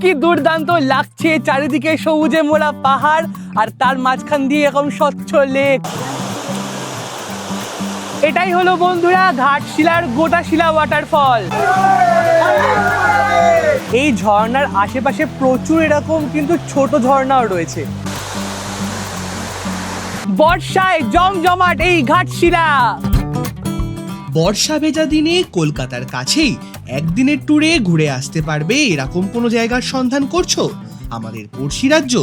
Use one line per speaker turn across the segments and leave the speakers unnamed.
কি দুর্দান্ত লাগছে, চারিদিকে সবুজে মোড়া পাহাড় আর তার মাঝখান দিয়ে এরকম স্বচ্ছ লেক। এটাই হলো বন্ধুরা ঘাটশিলার গোটাশিলা ওয়াটারফল। এই ঝর্ণার আশেপাশে প্রচুর এরকম কিন্তু ছোট ঝর্ণাও রয়েছে। বর্ষায় জমজমাট এই ঘাটশিলা।
বর্ষা ভেজা দিনে কলকাতার কাছেই একদিনের ট্যুরে ঘুরে আসতে পারবে এরকম কোনো জায়গার সন্ধান করছো? আমাদের পড়শি রাজ্য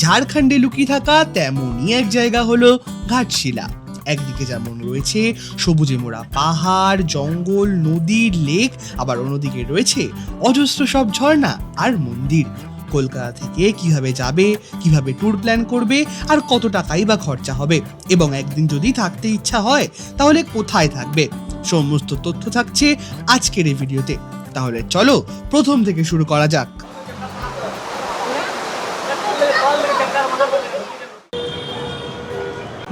ঝাড়খণ্ডে লুকিয়ে থাকা তেমনই এক জায়গা হলো ঘাটশিলা। একদিকে যেমন রয়েছে সবুজে মোড়া পাহাড়, জঙ্গল, নদী, লেক, আবার অন্যদিকে রয়েছে অজস্র সব ঝর্ণা আর মন্দির। কলকাতা থেকে কিভাবে যাবে, কিভাবে ট্যুর প্ল্যান করবে, আর কত টাকাই বা খরচা হবে, এবং একদিন যদি থাকতে ইচ্ছা হয় তাহলে কোথায় থাকবে, সমস্ত তথ্য থাকছে আজকের এই ভিডিওতে। তাহলে চলো প্রথম থেকে শুরু করা যাক।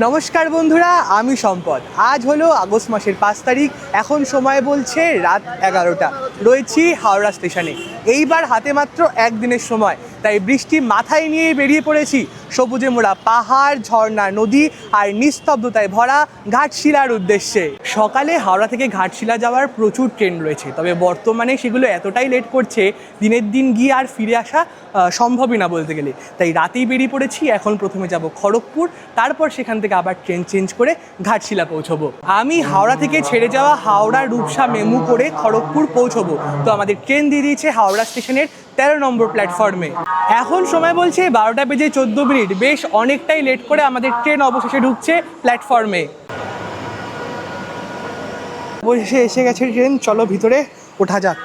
নমস্কার বন্ধুরা, আমি সম্পদ। আজ হলো আগস্ট মাসের 5 তারিখ। এখন সময় বলছে রাত 11টা। রয়েছি হাওড়া স্টেশনে। এইবার হাতে মাত্র একদিনের সময়, তাই বৃষ্টি মাথায় নিয়ে বেরিয়ে পড়েছি সবুজে মোড়া পাহাড়, ঝর্ণা, নদী আর নিস্তব্ধতায় ভরা ঘাটশিলার উদ্দেশ্যে। সকালে হাওড়া থেকে ঘাটশিলা যাওয়ার প্রচুর ট্রেন রয়েছে, তবে বর্তমানে সেগুলো এতটাই লেট করছে দিনের দিন গিয়ে আর ফিরে আসা সম্ভবই না বলতে গেলে। তাই রাতেই বেরিয়ে পড়েছি। এখন প্রথমে যাব খড়গপুর, তারপর সেখান থেকে আবার ট্রেন চেঞ্জ করে ঘাটশিলা পৌঁছবো। আমি হাওড়া থেকে ছেড়ে যাওয়া হাওড়া রূপসা মেমু করে খড়গপুর পৌঁছবো। তো আমাদের ট্রেন দিয়ে দিয়েছে হাওড়া স্টেশনের 13 নম্বর প্ল্যাটফর্মে। এখন সময় বলছে 12টা বেজে 14 মিনিট। বেশ অনেকটাই লেট করে আমাদের ট্রেন অবশেষে ঢুকছে প্ল্যাটফর্মে। অবশেষে এসে গেছে ট্রেন, চলো ভিতরে ওঠা যাক।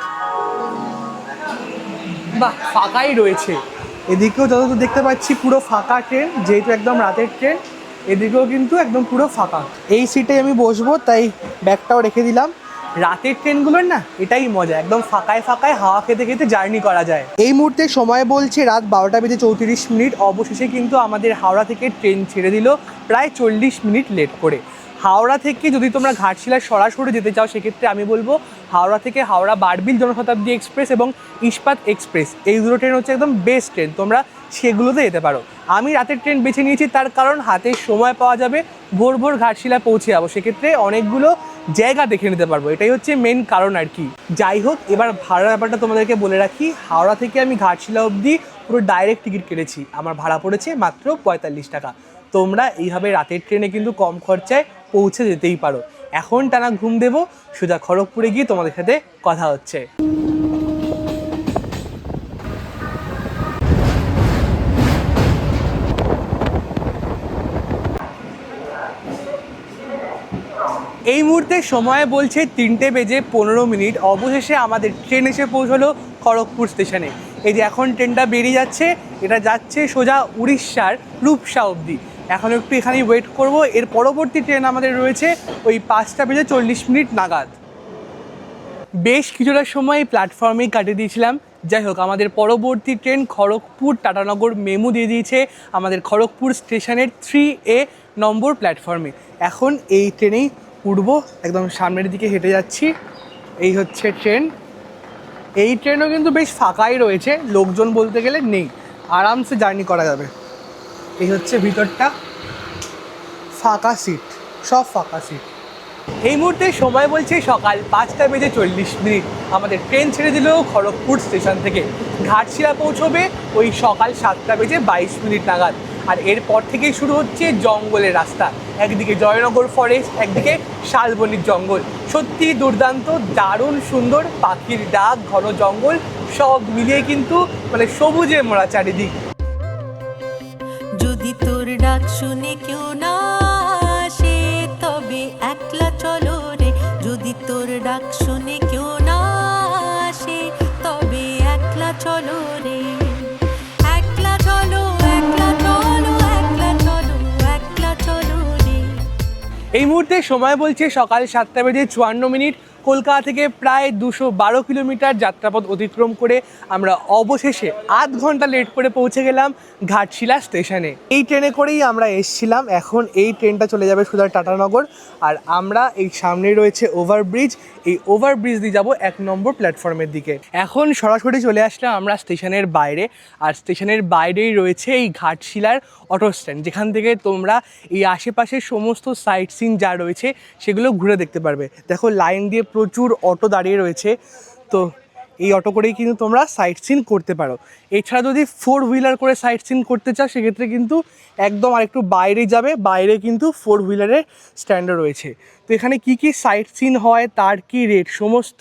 বাহ, ফাঁকাই রয়েছে। এদিকেও যতদূর দেখতে পাচ্ছি পুরো ফাঁকা ট্রেন, যেহেতু একদম রাতের ট্রেন। এদিকেও কিন্তু একদম পুরো ফাঁকা। এই সিটে আমি বসবো, তাই ব্যাগটাও রেখে দিলাম। রাতের ট্রেনগুলোর না এটাই মজা, একদম ফাঁকায় ফাঁকায় হাওয়া খেতে খেতে জার্নি করা যায়। এই মুহূর্তে সময় বলছে রাত 12টা বেজে 34 মিনিট। অবশেষে কিন্তু আমাদের হাওড়া থেকে ট্রেন ছেড়ে দিল প্রায় 40 মিনিট লেট করে। হাওড়া থেকে যদি তোমরা ঘাটশিলায় সরাসরি যেতে চাও, সেক্ষেত্রে আমি বলবো হাওড়া থেকে হাওড়া বারবিল জনশতাব্দী এক্সপ্রেস এবং ইস্পাত এক্সপ্রেস, এই দুটো ট্রেন হচ্ছে একদম বেস্ট ট্রেন, তোমরা সেগুলোতে যেতে পারো। আমি রাতের ট্রেন বেছে নিয়েছি, তার কারণ হাতে সময় পাওয়া যাবে, ভোর ভোর ঘাটশিলা পৌঁছে যাবো, সেক্ষেত্রে অনেকগুলো জায়গা দেখে নিতে পারবো। এটাই হচ্ছে মেন কারণ আর কি। যাই হোক, এবার ভাড়ার ব্যাপারটা তোমাদেরকে বলে রাখি। হাওড়া থেকে আমি ঘাটশিলা অবধি পুরো ডাইরেক্ট টিকিট কেটেছি, আমার ভাড়া পড়েছে মাত্র 45 টাকা। তোমরা এইভাবে রাতের ট্রেনে কিন্তু কম খরচায় পৌঁছে যেতেই পারো। এখন টানা ঘুম দেবো, সোজা খড়গপুরে গিয়ে তোমাদের সাথে কথা হচ্ছে। এই মুহূর্তে সময় বলছে 3টে বেজে 15 মিনিট। অবশেষে আমাদের ট্রেন এসে পৌঁছলো খড়গপুর স্টেশনে। এই যে এখন ট্রেনটা বেরিয়ে যাচ্ছে, এটা যাচ্ছে সোজা উড়িষ্যার রূপসা অবধি। এখন একটু এখানেই ওয়েট করব। এর পরবর্তী ট্রেন আমাদের রয়েছে ওই 5টা বেজে 40 মিনিট নাগাদ। বেশ কিছুটা সময় প্ল্যাটফর্মেই কাটিয়ে দিয়েছিলাম। যাই হোক, আমাদের পরবর্তী ট্রেন খড়গপুর টাটানগর মেমু দিয়ে দিয়েছে আমাদের খড়গপুর স্টেশনের 3A নম্বর প্ল্যাটফর্মে। এখন এই ট্রেনেই উঠবো, একদম সামনের দিকে হেঁটে যাচ্ছি। এই হচ্ছে ট্রেন। এই ট্রেনও কিন্তু বেশ ফাঁকাই রয়েছে, লোকজন বলতে গেলে নেই, আরামসে জার্নি করা যাবে। এই হচ্ছে ভিতরটা, ফাঁকা সিট, সব ফাঁকা সিট। এই মুহূর্তে সময় বলছে সকাল 5টা বেজে 40 মিনিট। আমাদের ট্রেন ছেড়ে দিল খড়গপুর স্টেশন থেকে। ঘাটশিলা পৌঁছবে ওই সকাল 7টা বেজে 22 মিনিট নাগাদ। আর এরপর থেকেই শুরু হচ্ছে জঙ্গলের রাস্তা। একদিকে জয়নগর ফরেস্ট, একদিকে শালবনির জঙ্গল। সত্যি দুর্দান্ত, দারুণ সুন্দর, পাখির ডাক, ঘন জঙ্গল, সব মিলিয়ে কিন্তু মানে সবুজে মোড়া চারিদিক।
যদি তোর ডাক শুনে কেউ না আসে, তবে একলা চলো রে। যদি তোর ডাক শুনে কেউ না আসে, তবে একলা চলো রে। একলা চলো, একলা চলো, একলা চলো, একলা চলো রে।
এই মুহূর্তে সময় বলছে সকাল 7টা বেজে 54 মিনিট। কলকাতা থেকে প্রায় 212 কিলোমিটার যাত্রাপথ অতিক্রম করে আমরা অবশেষে আধ ঘন্টা লেট করে পৌঁছে গেলাম ঘাটশিলা স্টেশনে। এই ট্রেনে করেই আমরা এসছিলাম, এখন এই ট্রেনটা চলে যাবে সোজা টাটানগর, আর আমরা এই সামনেই রয়েছে ওভারব্রিজ, এই ওভারব্রিজ দিয়ে যাবো 1 নম্বর প্ল্যাটফর্মের দিকে। এখন সরাসরি চলে আসলাম আমরা স্টেশনের বাইরে, আর স্টেশনের বাইরেই রয়েছে এই ঘাটশিলার অটো স্ট্যান্ড, যেখান থেকে তোমরা এই আশেপাশের সমস্ত সাইট সিন যা রয়েছে সেগুলো ঘুরে দেখতে পারবে। দেখো লাইন দিয়ে প্রচুর অটো দাঁড়িয়ে রয়েছে, তো এই অটো করেই কিন্তু তোমরা সাইট সিন করতে পারো। এছাড়া যদি 4 হুইলার করে সাইট সিন করতে চাও সেক্ষেত্রে কিন্তু একদম আরেকটু বাইরে যাবে, বাইরে কিন্তু 4 হুইলারের স্ট্যান্ডও রয়েছে। তো এখানে কি কি সাইট সিন হয়, তার কি রেট, সমস্ত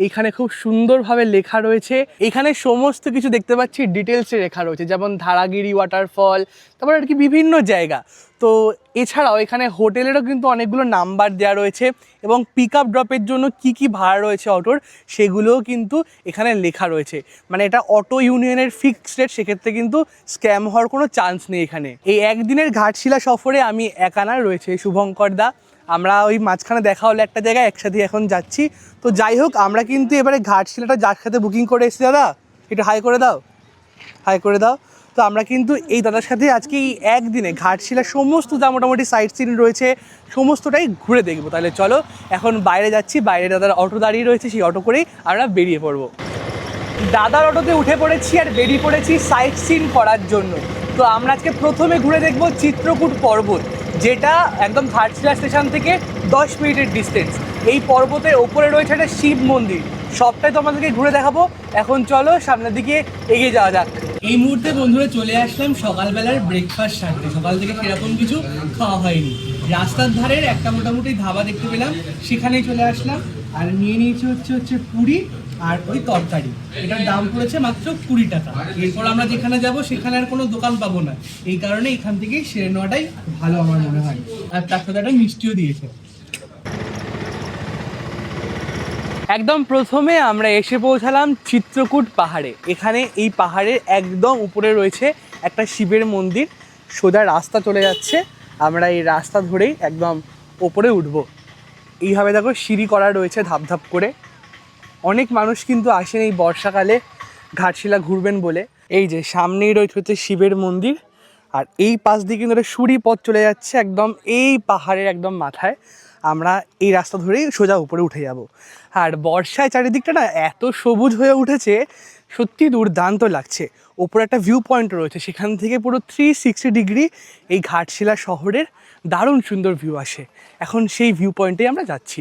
এখানে খুব সুন্দরভাবে লেখা রয়েছে। এখানে সমস্ত কিছু দেখতে পাচ্ছি ডিটেলসে লেখা রয়েছে, যেমন ধারাগিরি ওয়াটারফল, তারপর আর কি বিভিন্ন জায়গা। তো এছাড়াও এখানে হোটেলেরও কিন্তু অনেকগুলো নাম্বার দেওয়া রয়েছে, এবং পিক আপ ড্রপের জন্য কি কি ভাড়া রয়েছে অটোর সেগুলোও কিন্তু এখানে লেখা রয়েছে। মানে এটা অটো ইউনিয়নের ফিক্সড রেট, সেক্ষেত্রে কিন্তু স্ক্যাম হওয়ার কোনো চান্স নেই এখানে। এই একদিনের ঘাটশিলা সফরে আমি একানা, রয়েছে শুভঙ্কর দা, আমরা ওই মাঝখানে দেখা হলো একটা জায়গায়, একসাথে এখন যাচ্ছি। তো যাই হোক, আমরা কিন্তু এবারে ঘাটশিলাটা যার সাথে বুকিং করে এসেছি, দাদা একটু হাই করে দাও, হাই করে দাও। তো আমরা কিন্তু এই দাদার সাথে আজকে এই একদিনে ঘাটশিলার সমস্ত যা মোটামুটি সাইট সিন রয়েছে সমস্তটাই ঘুরে দেখবো। তাহলে চলো এখন বাইরে যাচ্ছি, বাইরে দাদার অটো দাঁড়িয়ে রয়েছে, সেই অটো করেই আমরা বেরিয়ে পড়বো। দাদার অটোতে উঠে পড়েছি আর বেরিয়ে পড়েছি সাইট সিন করার জন্য। তো আমরা আজকে প্রথমে ঘুরে দেখবো চিত্রকূট পর্বত, যেটা একদম ঘাটশিলা স্টেশন থেকে 10 মিনিটের ডিস্টেন্স। এই পর্বতের ওপরে রয়েছে একটা শিব মন্দির, সবটাই তোমাদেরকে ঘুরে দেখাবো। এখন চলো সামনের দিকে এগিয়ে যাওয়া যাক। এই মুহূর্তে বন্ধুরা চলে আসলাম সকালবেলার ব্রেকফাস্ট সারতে। সকাল থেকে সেরকম কিছু খাওয়া হয়নি, রাস্তার ধারের একটা মোটামুটি ধাবা দেখতে পেলাম, সেখানেই চলে আসলাম। আর নিয়ে নিয়েছি হচ্ছে পুরি আর ওই তরকারি, এটার দাম পড়েছে মাত্র 20 টাকা। এরপর আমরা যেখানে যাব সেখানে আর কোনো দোকান পাবো না, এই কারণে এখান থেকেই সেরে নেওয়াটাই ভালো আমার মনে হয়। আর তার সাথে একটা মিষ্টিও দিয়েছে। একদম প্রথমে আমরা এসে পৌঁছালাম চিত্রকূট পাহাড়ে। এখানে এই পাহাড়ের একদম উপরে রয়েছে একটা শিবের মন্দির, সোজা রাস্তা চলে যাচ্ছে, আমরা এই রাস্তা ধরেই একদম ওপরে উঠব। এইভাবে দেখো সিঁড়ি করা রয়েছে ধাপ ধাপ করে। অনেক মানুষ কিন্তু আসেন এই বর্ষাকালে ঘাটশিলা ঘুরবেন বলে। এই যে সামনেই রয়েছে শিবের মন্দির, আর এই পাশ দিয়ে কিন্তু একটা সিঁড়ি পথ চলে যাচ্ছে একদম এই পাহাড়ের একদম মাথায়। আমরা এই রাস্তা ধরেই সোজা উপরে উঠে যাব। আর বর্ষায় চারিদিকটা না এত সবুজ হয়ে উঠেছে, সত্যি দুর্দান্ত লাগছে। ওপরে একটা ভিউ পয়েন্ট রয়েছে, সেখান থেকে পুরো 360 ডিগ্রি এই ঘাটশিলা শহরের দারুণ সুন্দর ভিউ আসে। এখন সেই ভিউ পয়েন্টেই আমরা যাচ্ছি।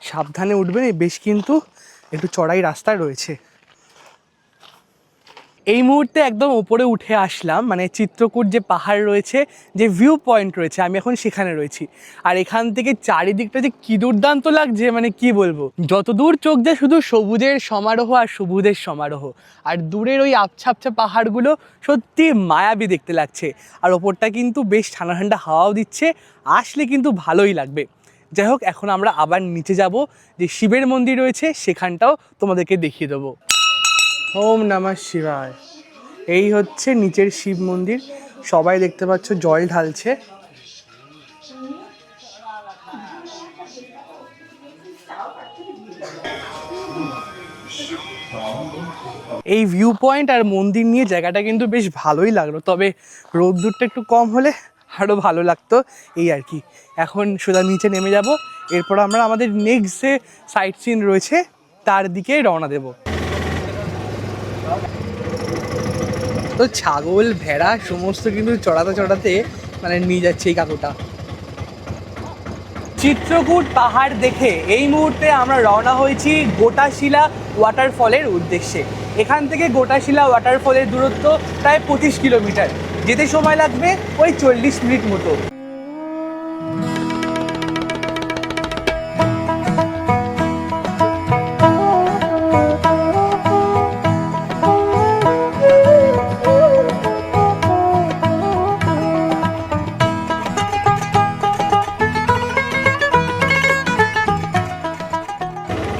সাবধানে উঠবেন, এই বেশ কিন্তু একটু চড়াই রাস্তা রয়েছে। এই মুহূর্তে একদম উপরে উঠে আসলাম, মানে চিত্রকূট যে পাহাড় রয়েছে, যে ভিউ পয়েন্ট রয়েছে, আমি এখন সেখানে রয়েছি। আর এখান থেকে চারিদিকটা যে কি দুর্দান্ত লাগছে, মানে কি বলবো, যতদূর চোখ যায় শুধু সবুজের সমারোহ আর সবুজের সমারোহ। আর দূরের ওই আবছা আবছা পাহাড়গুলো সত্যি মায়াবী দেখতে লাগছে। আর ওপরটা কিন্তু বেশ ঠান্ডা ঠান্ডা হাওয়াও দিচ্ছে, আসলে কিন্তু ভালোই লাগবে। যাই হোক, এখন আমরা আবার নিচে যাব, যে শিবের মন্দির রয়েছে সেখানটাও তোমাদেরকে দেখিয়ে দেবো। ওম নমঃ শিবায়। এই হচ্ছে নিচের শিব মন্দির, সবাই দেখতে পাচ্ছ জল ঢালছে। এই ভিউ পয়েন্ট আর মন্দির নিয়ে জায়গাটা কিন্তু বেশ ভালোই লাগলো, তবে রোদ্দুরটা একটু কম হলে আরও ভালো লাগতো, এই আর কি। এখন সোজা নিচে নেমে যাব, এরপর আমরা আমাদের নেক্সট যে সাইট সিন রয়েছে তার দিকে রওনা দেব। তো ছাগল ভেড়া সমস্ত কিন্তু চড়াতে চড়াতে মানে নিয়ে যাচ্ছে এই কাকুটা। চিত্রকূট পাহাড় দেখে এই মুহূর্তে আমরা রওনা হয়েছি গোটাশিলা ওয়াটারফলের উদ্দেশ্যে। এখান থেকে গোটাশিলা ওয়াটারফলের দূরত্ব প্রায় 25 কিলোমিটার, যেতে সময় লাগবে ওই 40 মিনিট মতো।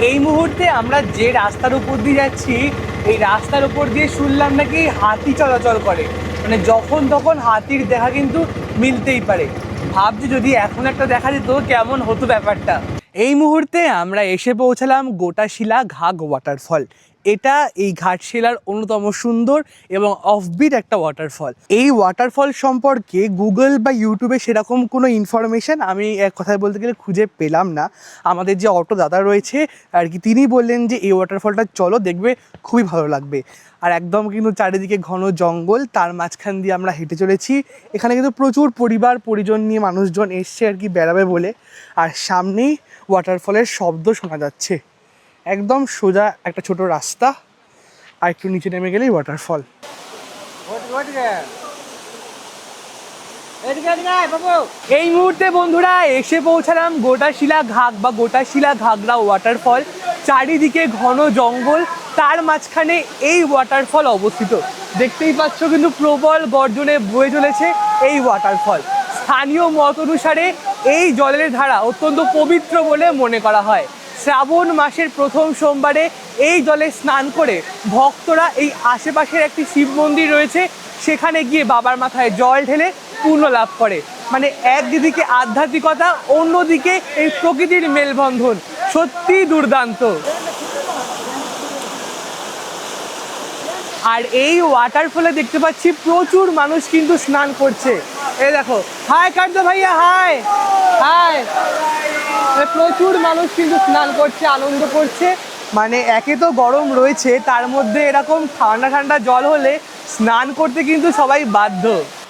এই মুহূর্তে আমরা যে রাস্তার উপর দিয়ে যাচ্ছি, এই রাস্তার উপর দিয়ে শুনলাম নাকি হাতি চলাচল করে, মানে যখন তখন হাতির দেখা কিন্তু মিলতেই পারে। ভাবছি যদি এখন একটা দেখা যেত কেমন হতো ব্যাপারটা। এই মুহূর্তে আমরা এসে পৌঁছালাম গোটাশিলা ঘাগ ওয়াটারফল। এটা এই ঘাটশিলার অন্যতম সুন্দর এবং অফবিট একটা ওয়াটারফল। এই ওয়াটারফল সম্পর্কে গুগল বা ইউটিউবে সেরকম কোনো ইনফরমেশান আমি এক কথায় বলতে গেলে খুঁজে পেলাম না। আমাদের যে অটো দাদা রয়েছে আর কি, তিনি বললেন যে এই ওয়াটারফলটা চলো, দেখবে খুবই ভালো লাগবে। আর একদম কিন্তু চারিদিকে ঘন জঙ্গল, তার মাঝখান দিয়ে আমরা হেঁটে চলেছি। এখানে কিন্তু প্রচুর পরিবার পরিজন নিয়ে মানুষজন এসছে আর কি বেড়াবে বলে। আর সামনেই ওয়াটারফলের শব্দ শোনা যাচ্ছে। একদম সোজা একটা ছোট রাস্তা, আর একটু নিচে নেমে গেলেই ওয়াটারফল। এই মুহূর্তে বন্ধুরা এসে পৌঁছালাম গোটাশিলা ঘাগ বা গোটাশিলা ঘাগরা ওয়াটারফল। চারিদিকে ঘন জঙ্গল, তার মাঝখানে এই ওয়াটারফল অবস্থিত। দেখতেই পাচ্ছ কিন্তু প্রবল গর্জনে বয়ে চলেছে এই ওয়াটারফল। স্থানীয় মত অনুসারে এই জলের ধারা অত্যন্ত পবিত্র বলে মনে করা হয়। শ্রাবণ মাসের প্রথম সোমবারে এই জলে স্নান করে ভক্তরা এই আশেপাশের একটি শিব মন্দির রয়েছে, সেখানে গিয়ে বাবার মাথায় জল ঢেলে পূর্ণ লাভ করে। মানে একদিকে আধ্যাত্মিকতা, অন্যদিকে এই প্রকৃতির মেলবন্ধন, সত্যি দুর্দান্ত। আর এই ওয়াটারফলে দেখতে পাচ্ছি প্রচুর মানুষ কিন্তু স্নান করছে। এই দেখো, হাই কার্দ ভাইয়া, হাই হাই। প্রচুর মানুষ কিন্তু স্নান করছে, আনন্দ করছে। মানে একে তো গরম রয়েছে, তার মধ্যে এরকম ঠান্ডা ঠান্ডা জল হলে স্নান করতে কিন্তু সবাই বাধ্য।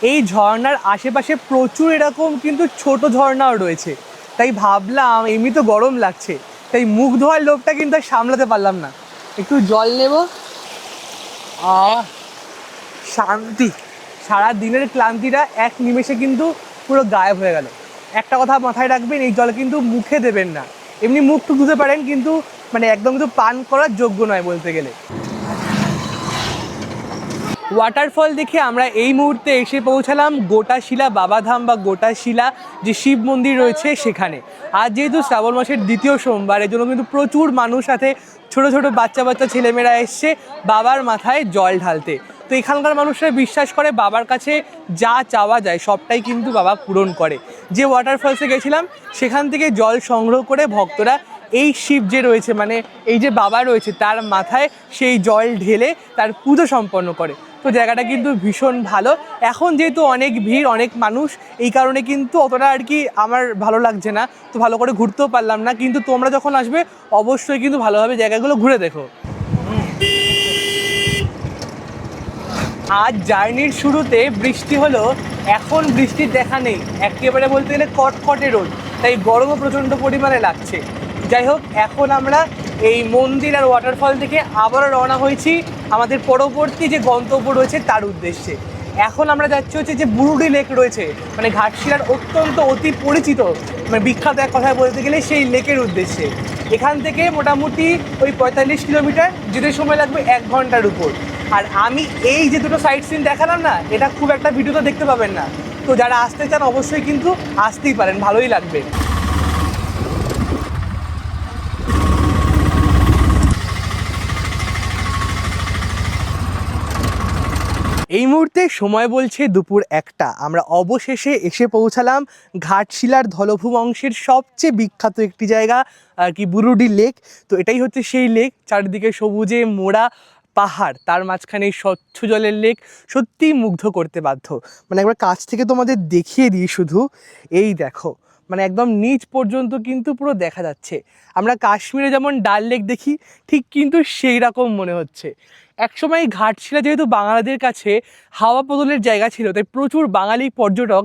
এই ঝর্ণার আশেপাশে প্রচুর এরকম কিন্তু ছোট ঝর্ণাও রয়েছে। তাই ভাবলাম এমনি তো গরম লাগছে, তাই মুখ ধোয়ার লোভটা কিন্তু আর সামলাতে পারলাম না, একটু জল নেব। শান্তি, সারা দিনের ক্লান্তিটা এক নিমেষে কিন্তু পুরো গায়েব হয়ে গেল। একটা কথা মাথায় রাখবেন, এই জল কিন্তু মুখে দেবেন না, এমনি মুখ তো ধুতে পারেন, কিন্তু মানে একদম কিন্তু পান করার যোগ্য নয় বলতে গেলে। ওয়াটারফল দেখে আমরা এই মুহূর্তে এসে পৌঁছালাম গোটাশিলা বাবাধাম বা গোটাশিলা যে শিব মন্দির রয়েছে সেখানে। আর যেহেতু শ্রাবণ মাসের দ্বিতীয় সোমবার, এর জন্য কিন্তু প্রচুর মানুষ সাথে ছোট ছোট বাচ্চা বাচ্চা ছেলেমেয়েরা এসছে বাবার মাথায় জল ঢালতে। তো এখানকার মানুষরা বিশ্বাস করে বাবার কাছে যা চাওয়া যায় সবটাই কিন্তু বাবা পূরণ করে। যে ওয়াটারফলসে গেছিলাম সেখান থেকে জল সংগ্রহ করে ভক্তরা এই শিব যে রয়েছে, মানে এই যে বাবা রয়েছে, তার মাথায় সেই জল ঢেলে তার পুজো সম্পন্ন করে। তো জায়গাটা কিন্তু ভীষণ ভালো। এখন যেহেতু অনেক ভিড়, অনেক মানুষ, এই কারণে কিন্তু অতটা আর কি আমার ভালো লাগছে না, তো ভালো করে ঘুরতেও পারলাম না। কিন্তু তোমরা যখন আসবে অবশ্যই কিন্তু ভালোভাবে জায়গাগুলো ঘুরে দেখো। আজ জার্নির শুরুতে বৃষ্টি হলো, এখন বৃষ্টির দেখা নেই, একেবারে বলতে গেলে কটকটে রোদ, তাই গরমও প্রচণ্ড পরিমাণে লাগছে। যাই হোক, এখন আমরা এই মন্দির আর ওয়াটারফল থেকে আবারও রওনা হয়েছি আমাদের পরবর্তী যে গন্তব্য রয়েছে তার উদ্দেশ্যে। এখন আমরা যাচ্ছি হচ্ছে যে বুরুডি লেক রয়েছে, মানে ঘাটশিলার অত্যন্ত অতি পরিচিত, মানে বিখ্যাত এক কথায় বলতে গেলে সেই লেকের উদ্দেশ্যে। এখান থেকে মোটামুটি ওই 45 কিলোমিটার, যেতে সময় লাগবে 1 ঘন্টার উপর। আর আমি এই যে দুটো সাইট সিন দেখালাম না, এটা খুব একটা ভিডিওতে দেখতে পাবেন না, তো যারা আসতে চান অবশ্যই কিন্তু আসতেই পারেন, ভালোই লাগবে। এই মুহূর্তে সময় বলছে দুপুর 1টা। আমরা অবশেষে এসে পৌঁছালাম ঘাটশিলার ঢলভূম অংশের সবচেয়ে বিখ্যাত একটি জায়গা আর কি, বুরুডি লেক। তো এটাই হচ্ছে সেই লেক, চারিদিকে সবুজে মোড়া পাহাড়, তার মাঝখানে এই স্বচ্ছ জলের লেক, সত্যিই মুগ্ধ করতে বাধ্য। মানে একবার কাছ থেকে তোমাদের দেখিয়ে দিই শুধু, এই দেখো, মানে একদম নিচ পর্যন্ত কিন্তু পুরো দেখা যাচ্ছে। আমরা কাশ্মীরে যেমন ডাল লেক দেখি, ঠিক কিন্তু সেই রকম মনে হচ্ছে। একসময় ঘাটশিলা যেহেতু বাঙালিদের কাছে হাওয়া বদলের জায়গা ছিল, তাই প্রচুর বাঙালি পর্যটক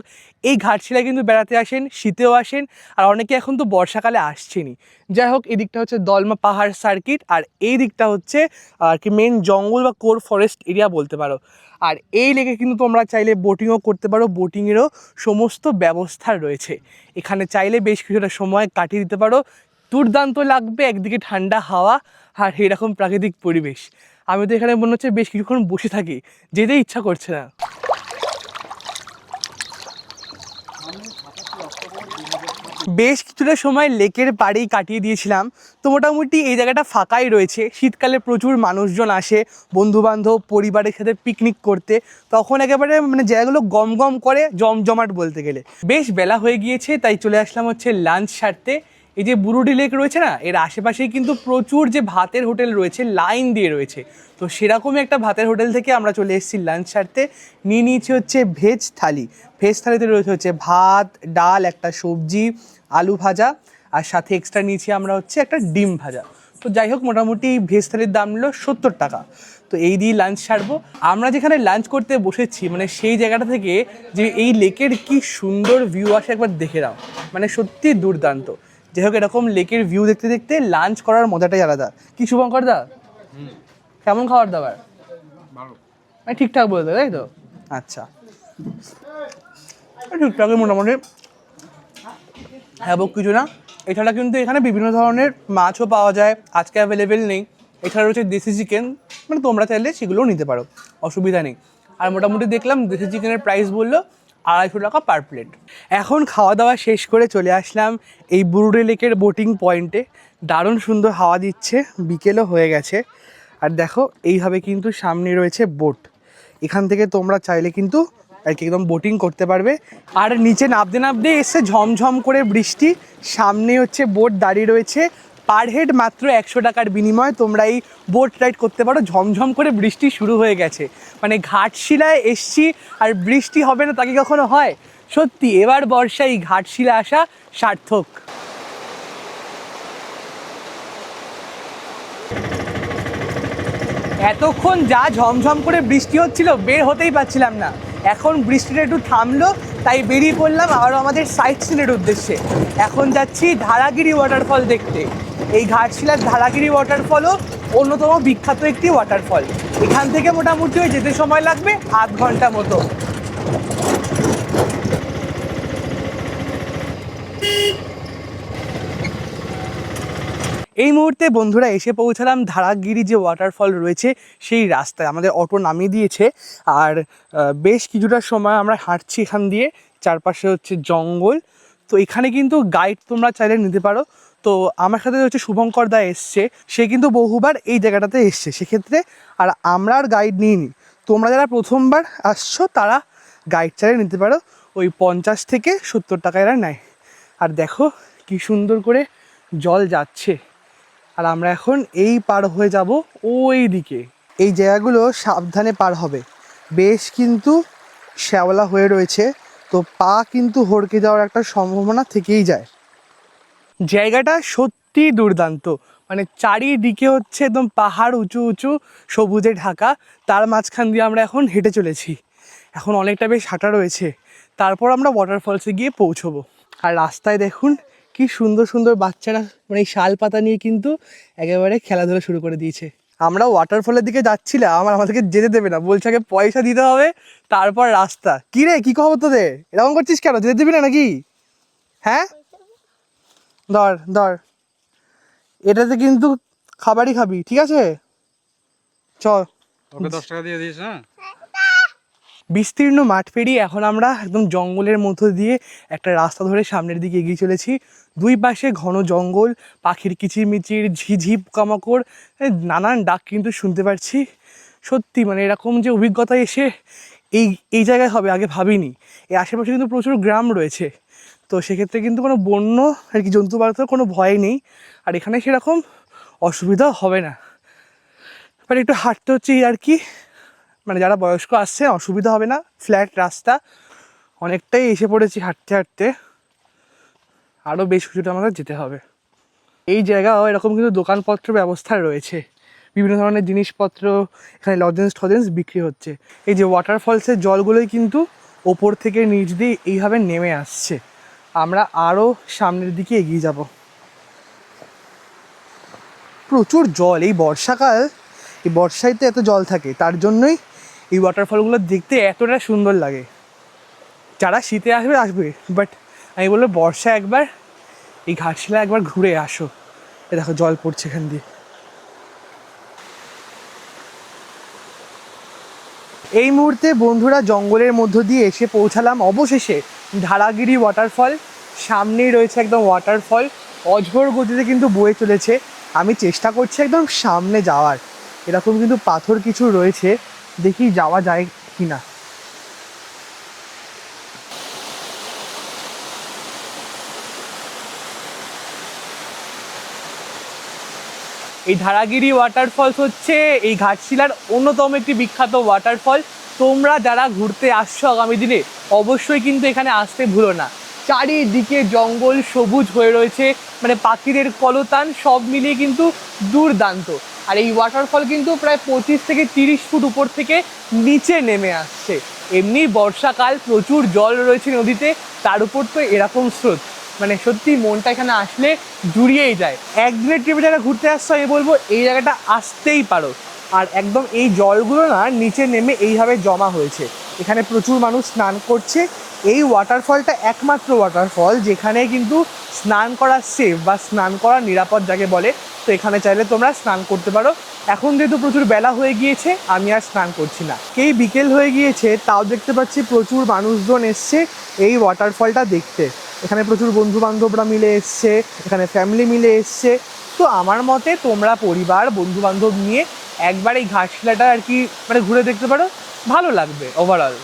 এই ঘাটশিলায় কিন্তু বেড়াতে আসেন, শীতেও আসেন, আর অনেকে এখন তো বর্ষাকালে আসছেনই। যাই হোক, এই দিকটা হচ্ছে দলমা পাহাড় সার্কিট, আর এই দিকটা হচ্ছে আর কি মেন জঙ্গল বা কোর ফরেস্ট এরিয়া বলতে পারো। আর এই লেকে কিন্তু তোমরা চাইলে বোটিংও করতে পারো, বোটিংয়েরও সমস্ত ব্যবস্থা রয়েছে। এখানে চাইলে বেশ কিছুটা সময় কাটিয়ে দিতে পারো, দুর্দান্ত লাগবে। একদিকে ঠান্ডা হাওয়া আর এরকম প্রাকৃতিক পরিবেশ। আমি তো এখানে মনে হচ্ছে বেশ কিছুক্ষণ বসে থাকি, যেতে ইচ্ছা করছে না। বেশ কিছুটা সময় লেকের পাড়েই কাটিয়ে দিয়েছিলাম। তো মোটামুটি এই জায়গাটা ফাঁকাই রয়েছে, শীতকালে প্রচুর মানুষজন আসে, বন্ধুবান্ধব পরিবারের সাথে পিকনিক করতে, তখন একেবারে মানে জায়গাগুলো গম গম করে, জমজমাট বলতে গেলে। বেশ বেলা হয়ে গিয়েছে, তাই চলে আসলাম হচ্ছে লাঞ্চ সারতে। এই যে বুরুডি লেক রয়েছে না, এর আশেপাশেই কিন্তু প্রচুর যে ভাতের হোটেল রয়েছে লাইন দিয়ে রয়েছে। তো সেরকমই একটা ভাতের হোটেল থেকে আমরা চলে এসেছি লাঞ্চ সারতে। নিয়ে নিয়েছি হচ্ছে ভেজ থালি। ভেজ থালিতে রয়েছে হচ্ছে ভাত, ডাল, একটা সবজি, আলু ভাজা, আর সাথে এক্সট্রা নিয়েছি আমরা হচ্ছে একটা ডিম ভাজা। তো যাই হোক, মোটামুটি ভেজ থালির দাম নিল 70 টাকা। তো এই দিয়ে লাঞ্চ সারবো। আমরা যেখানে লাঞ্চ করতে বসেছি মানে সেই জায়গাটা থেকে যে এই লেকের কি সুন্দর ভিউ আসে একবার দেখে নাও, মানে সত্যি দুর্দান্ত। যাই হোক, এরকম লেকের ভিউ দেখতে দেখতে লাঞ্চ করার মজাটাই আলাদা। কি শুভঙ্কর দা, কেমন খাবার দাবার? মানে ঠিকঠাক বলতে তাই তো? আচ্ছা, ঠিকঠাকই মোটামুটি, হ্যাঁ কিছু না। এছাড়া কিন্তু এখানে বিভিন্ন ধরনের মাছও পাওয়া যায়, আজকে অ্যাভেলেবেল নেই। এছাড়া রয়েছে দেশি চিকেন, মানে তোমরা চাইলে সেগুলোও নিতে পারো, অসুবিধা নেই। আর মোটামুটি দেখলাম দেশি চিকেনের প্রাইস বললো 250 টাকা পার প্লেট। এখন খাওয়া দাওয়া শেষ করে চলে আসলাম এই বুরুডি লেকের বোটিং পয়েন্টে। দারুণ সুন্দর হাওয়া দিচ্ছে, বিকেলও হয়ে গেছে। আর দেখো এইভাবে কিন্তু সামনে রয়েছে বোট, এখান থেকে তোমরা চাইলে কিন্তু আর কি একদম বোটিং করতে পারবে। আর নিচে নামতে নামতে এসে ঝমঝম করে বৃষ্টি, সামনে হচ্ছে বোট দাঁড়িয়ে রয়েছে। পার হেড মাত্র 100 টাকার বিনিময়ে তোমরা এই বোট রাইড করতে পারো। ঝমঝম করে বৃষ্টি শুরু হয়ে গেছে, মানে ঘাটশিলায় এসছি আর বৃষ্টি হবে না তাকে কখনো হয়? সত্যি এবার বর্ষায় এই ঘাটশিলা আসা সার্থক। এতক্ষণ যা ঝমঝম করে বৃষ্টি হচ্ছিল বের হতেই পারছিলাম না। এখন বৃষ্টিটা একটু থামলো, তাই বেরিয়ে পড়লাম আরও আমাদের সাইট সিনের উদ্দেশ্যে। এখন যাচ্ছি ধারাগিরি ওয়াটারফল দেখতে। এই ঘাটশিলার ধারাগিরি ওয়াটারফলও অন্যতম বিখ্যাত একটি ওয়াটারফল। এখান থেকে মোটামুটি যেতে সময় লাগবে আধ ঘন্টা মতো। এই মুহূর্তে বন্ধুরা এসে পৌঁছালাম ধারাগিরি যে ওয়াটারফল রয়েছে সেই রাস্তায়। আমাদের অটো নামিয়ে দিয়েছে, আর বেশ কিছুটা সময় আমরা হাঁটছি এখান দিয়ে। চারপাশে হচ্ছে জঙ্গল। তো এখানে কিন্তু গাইড তোমরা চাইলে নিতে পারো। তো আমার সাথে হচ্ছে শুভঙ্কর দা এসছে, সে কিন্তু বহুবার এই জায়গাটাতে এসছে সেক্ষেত্রে। আর আমরা আর গাইড নিইনি, তোমরা যারা প্রথমবার আসছো তারা গাইড চাইলে নিতে পারো। ওই 50 থেকে 70 টাকা এরা নেয়। আর দেখো কি সুন্দর করে জল যাচ্ছে, আর আমরা এখন এই পার হয়ে যাব ওই দিকে। এই জায়গাগুলো সাবধানে পার হবে, বেশ কিন্তু শ্যাওলা হয়ে রয়েছে, তো পা কিন্তু হড়কে যাওয়ার একটা সম্ভাবনা থেকেই যায়। জায়গাটা সত্যি দুর্দান্ত, মানে চারিদিকে হচ্ছে একদম পাহাড় উঁচু উঁচু সবুজে ঢাকা। তার মাঝখান দিয়ে আমরা এখন হেঁটে চলেছি। এখন অনেকটা বেশ হাঁটা রয়েছে, তারপর আমরা ওয়াটারফলসে গিয়ে পৌঁছবো। আর রাস্তায় দেখুন কি সুন্দর সুন্দর বাচ্চারা, মানে এই শাল পাতা নিয়ে কিন্তু একেবারে খেলাধুলা শুরু করে দিয়েছে। আমরা ওয়াটারফলের দিকে যাচ্ছিলাম, আমাদেরকে যেতে দেবে না, বলছে আগে পয়সা দিতে হবে তারপর রাস্তা। কি রে, কি খবর তোদের? এরকম করছিস কেন? যেতে দিবি না নাকি? হ্যাঁ, ধর ধর, এটাতে কিন্তু খাবারই খাবি, ঠিক আছে? চল।
ওকে 10 টাকা দিয়ে দিস। হ্যাঁ,
বিস্তীর্ণ মাঠ পেরিয়ে এখন আমরা একদম জঙ্গলের মধ্য দিয়ে একটা রাস্তা ধরে সামনের দিকে এগিয়ে চলেছি। দুই পাশে ঘন জঙ্গল, পাখির কিচিরমিচির, ঝিঝি পোকামাকড়, নানান ডাক কিন্তু শুনতে পাচ্ছি। সত্যি মানে এরকম যে অভিজ্ঞতা এসে এই জায়গায় হবে আগে ভাবিনি। এর আশেপাশে কিন্তু প্রচুর গ্রাম রয়েছে, তো সেক্ষেত্রে কিন্তু কোনো বন্য আর কি জন্তু পালার কোনো ভয় নেই। আর এখানে সেরকম অসুবিধা হবে না, বাট একটু হাঁটতে হচ্ছে এই আর কি। মানে যারা বয়স্ক আসছে অসুবিধা হবে না, ফ্ল্যাট রাস্তা। অনেকটাই এসে পড়েছি হাঁটতে হাঁটতে, আরও বেশ কিছুটা আমাদের যেতে হবে। এই জায়গাও এরকম কিন্তু দোকানপত্র ব্যবস্থা রয়েছে, বিভিন্ন ধরনের জিনিসপত্র, এখানে লজেন্স টজেন্স বিক্রি হচ্ছে। এই যে ওয়াটারফলসের জলগুলোই কিন্তু ওপর থেকে নিচ দিয়ে এইভাবে নেমে আসছে। আমরা আরও সামনের দিকে এগিয়ে যাব। প্রচুর জল, এই বর্ষাকাল, এই বর্ষায় তো এত জল থাকে, তার জন্যই এই ওয়াটারফলগুলো দেখতে এতটা সুন্দর লাগে। যারা শীতে আসবে আসবে, বাট আমি বলবো বর্ষা একবার এই ঘাটশিলা একবার ঘুরে আসো। এ দেখো জল পড়ছে এখান দিয়ে। এই মুহূর্তে বন্ধুরা জঙ্গলের মধ্য দিয়ে এসে পৌঁছালাম অবশেষে ধারাগিরি ওয়াটারফল। সামনেই রয়েছে একদম ওয়াটারফল, অঝোর গতিতে কিন্তু বয়ে চলেছে। আমি চেষ্টা করছি একদম সামনে যাওয়ার, এরকম কিন্তু পাথর কিছু রয়েছে, দেখি যাওয়া যায় কি না। এই ধারাগিরি ওয়াটারফলস হচ্ছে এই ঘাটশিলার অন্যতম একটি বিখ্যাত ওয়াটারফল। তোমরা যারা ঘুরতে আসছো আগামী দিনে অবশ্যই কিন্তু এখানে আসতে ভুলো না। চারিদিকে জঙ্গল সবুজ হয়ে রয়েছে, মানে পাখিদের কলতান সব মিলিয়ে কিন্তু দুর্দান্ত। আর এই ওয়াটারফল কিন্তু প্রায় 25 থেকে 30 ফুট উপর থেকে নিচে নেমে আসছে। এমনি বর্ষাকাল, প্রচুর জল রয়েছে নদীতে, তার উপর তো এরকম স্রোত, মানে সত্যি মনটা এখানে আসলে জুড়িয়েই যায়। একদিনের ট্রিপে যারা ঘুরতে আসছো আমি বলবো এই জায়গাটা আসতেই পারো। আর একদম এই জলগুলো না নিচে নেমে এইভাবে জমা হয়েছে, এখানে প্রচুর মানুষ স্নান করছে। এই ওয়াটারফলটা একমাত্র ওয়াটারফল যেখানে কিন্তু স্নান করা সেফ বা স্নান করা নিরাপদ যাকে বলে। তো এখানে চাইলে তোমরা স্নান করতে পারো। এখন যেহেতু প্রচুর বেলা হয়ে গিয়েছে আমি আর স্নান করছি না, এই বিকেল হয়ে গিয়েছে তাও দেখতে পাচ্ছি প্রচুর মানুষজন এসছে এই ওয়াটারফলটা দেখতে। এখানে প্রচুর বন্ধু বান্ধবরা মিলে এসছে, এখানে ফ্যামিলি মিলে এসছে। তো আমার মতে তোমরা পরিবার বন্ধু বান্ধব নিয়ে একবার এই ঘাটশিলাটা আর কি মানে ঘুরে দেখতে পারো, ভালো লাগবে ওভারঅল।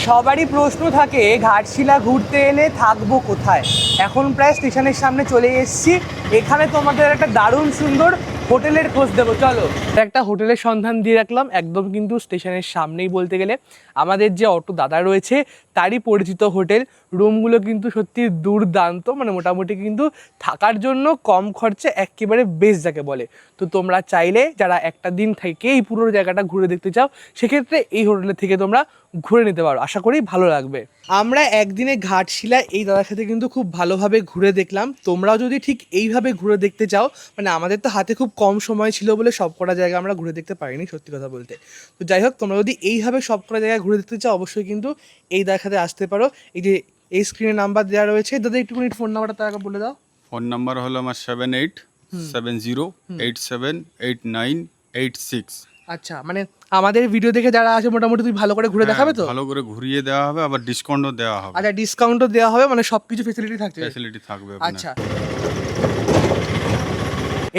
সবারই প্রশ্ন থাকে ঘাটশিলা ঘুরতে এলে থাকবো কোথায়। এখন প্রায় স্টেশনের সামনে চলে এসেছি, এখানে তোমাদের একটা দারুণ সুন্দর হোটেলের খোঁজ দেবো। চলো, একটা হোটেলের সন্ধান দিয়ে রাখলাম একদম কিন্তু স্টেশনের সামনেই বলতে গেলে। আমাদের যে অটো দাদা রয়েছে তারই পরিচিত হোটেল। রুমগুলো কিন্তু সত্যি দুর্দান্ত, মানে মোটামুটি কিন্তু থাকার জন্য কম খরচে একেবারে বেস্ট যাকে বলে। তো তোমরা চাইলে যারা একটা দিন থেকে এই পুরো জায়গাটা ঘুরে দেখতে চাও সেক্ষেত্রে এই হোটেলে থেকে তোমরা ঘুরে নিতে পারো, আশা করি ভালো লাগবে। আমরা একদিনে ঘাটশিলা এই দাদার সাথে কিন্তু খুব ভালোভাবে ঘুরে দেখলাম। তোমরাও যদি ঠিক এইভাবে ঘুরে দেখতে চাও, মানে আমাদের তো হাতে খুব কম সময় ছিল বলে সব কটা জায়গা আমরা ঘুরে দেখতে পারিনি সত্যি কথা বলতে। তো যাই হোক, তোমরা যদি এইভাবে সব কটা জায়গায় ঘুরে দেখতে চাও অবশ্যই কিন্তু এই দেখাতে আসতে পারো। এই যে এই স্ক্রিনে নাম্বার দেওয়া রয়েছে, দাদা একটুখানি ফোন নাম্বারটা তাকে বলে দাও।
ফোন নাম্বার হলো আমার 7870878986।
আচ্ছা, মানে আমাদের ভিডিও দেখে যারা আছে মোটামুটি তুই ভালো করে ঘুরে দেখাবে তো?
ভালো করে ঘুরিয়ে দেওয়া হবে, আবার ডিসকাউন্টও দেওয়া হবে।
আচ্ছা, ডিসকাউন্টও দেওয়া হবে, মানে সব কিছু ফেসিলিটি থাকছে?
ফ্যাসিলিটি থাকবে।
আচ্ছা,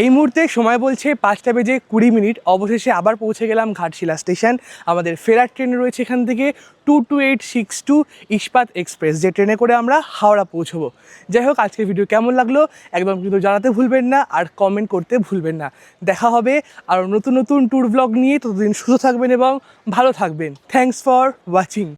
এই মুহূর্তে সময় বলছে 5:20 অবশেষে আবার পৌঁছে গেলাম ঘাটশিলা স্টেশন। আমাদের ফেরার ট্রেন রয়েছে এখান থেকে 22862 ইস্পাত এক্সপ্রেস, যে ট্রেনে করে আমরা হাওড়া পৌঁছবো। যাই হোক, আজকের ভিডিও কেমন লাগলো একদম কিন্তু জানাতে ভুলবেন না, আর কমেন্ট করতে ভুলবেন না। দেখা হবে আর নতুন নতুন ট্যুর ব্লগ নিয়ে, ততদিন সুস্থ থাকবেন এবং ভালো থাকবেন। Thanks for watching.